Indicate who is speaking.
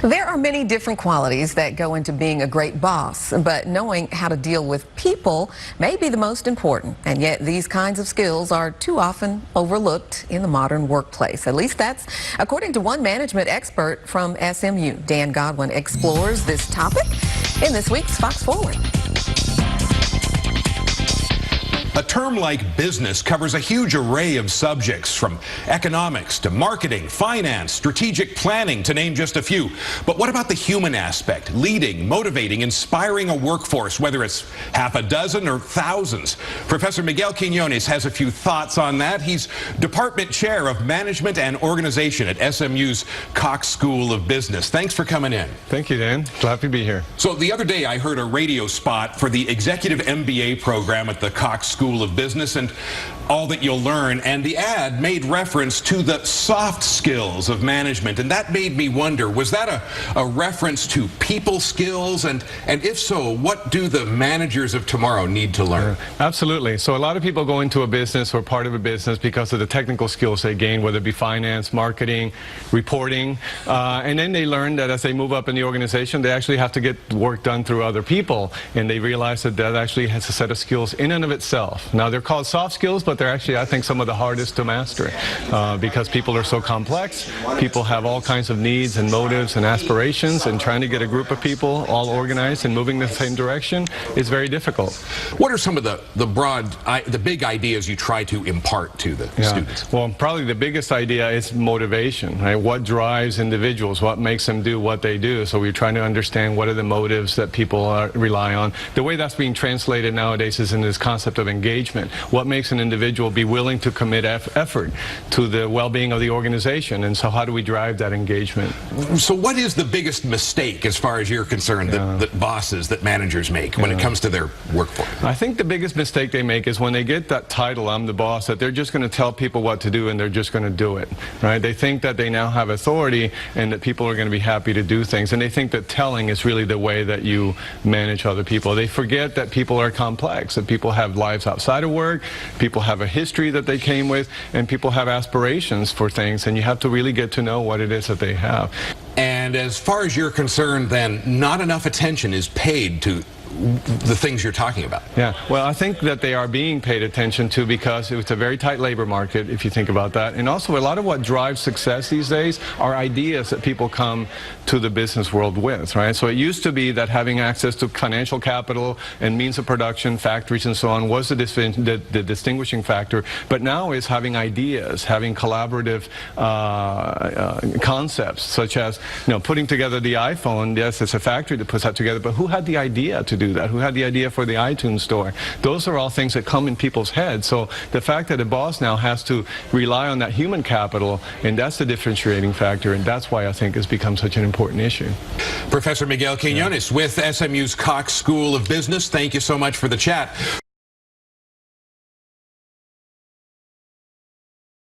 Speaker 1: There are many different qualities that go into being a great boss, but knowing how to deal with people may be the most important. And yet these kinds of skills are too often overlooked in the modern workplace. At least that's according to one management expert from SMU. Dan Godwin explores this topic in this week's Fox Forward.
Speaker 2: A term like business covers a huge array of subjects, from economics to marketing, finance, strategic planning, to name just a few. But what about the human aspect? Leading, motivating, inspiring a workforce, whether it's half a dozen or thousands. Professor Miguel Quiñones has a few thoughts on that. He's Department Chair of Management and Organization at SMU's Cox School of Business. Thanks for coming in.
Speaker 3: Thank you, Dan. Glad to be here.
Speaker 2: So the other day I heard a radio spot for the Executive MBA program at the Cox School of Business and all that you'll learn, and the ad made reference to the soft skills of management, and that made me wonder, was that a reference to people skills, and if so, what do the managers of tomorrow need to learn?
Speaker 3: Absolutely. So a lot of people go into a business or part of a business because of the technical skills they gain, whether it be finance, marketing, reporting, and then they learn that as they move up in the organization, they actually have to get work done through other people, and they realize that that actually has a set of skills in and of itself. Now, they're called soft skills, but they're actually, I think, some of the hardest to master because people are so complex. People have all kinds of needs and motives and aspirations, and trying to get a group of people all organized and moving in the same direction is very difficult.
Speaker 2: What are some of the big ideas you try to impart to the students?
Speaker 3: Well, probably the biggest idea is motivation, right? What drives individuals? What makes them do what they do? So we're trying to understand what are the motives that people rely on. The way that's being translated nowadays is in this concept of engagement. What makes an individual be willing to commit effort to the well-being of the organization, and so how do we drive that engagement?
Speaker 2: So what is the biggest mistake, as far as you're concerned, that bosses, that managers make when it comes to their workforce?
Speaker 3: I think the biggest mistake they make is when they get that title, I'm the boss, that they're just going to tell people what to do and they're just going to do it, right? They think that they now have authority and that people are going to be happy to do things, and they think that telling is really the way that you manage other people. They forget that people are complex, that people have lives outside of work, people have a history that they came with, and people have aspirations for things, and you have to really get to know what it is that they have.
Speaker 2: And as far as you're concerned, then, not enough attention is paid to the things you're talking about.
Speaker 3: Yeah, well, I think that they are being paid attention to because it's a very tight labor market, if you think about that. And also, a lot of what drives success these days are ideas that people come to the business world with, right? So it used to be that having access to financial capital and means of production, factories and so on, was the distinguishing factor. But now it's having ideas, having collaborative concepts, such as, putting together the iPhone. Yes, it's a factory that puts that together, but who had the idea to do that? Who had the idea for the iTunes store? Those are all things that come in people's heads. So the fact that a boss now has to rely on that human capital, and that's the differentiating factor, and that's why I think it's become such an important issue.
Speaker 2: Professor Miguel Quiñones with SMU's Cox School of Business, thank you so much for the chat.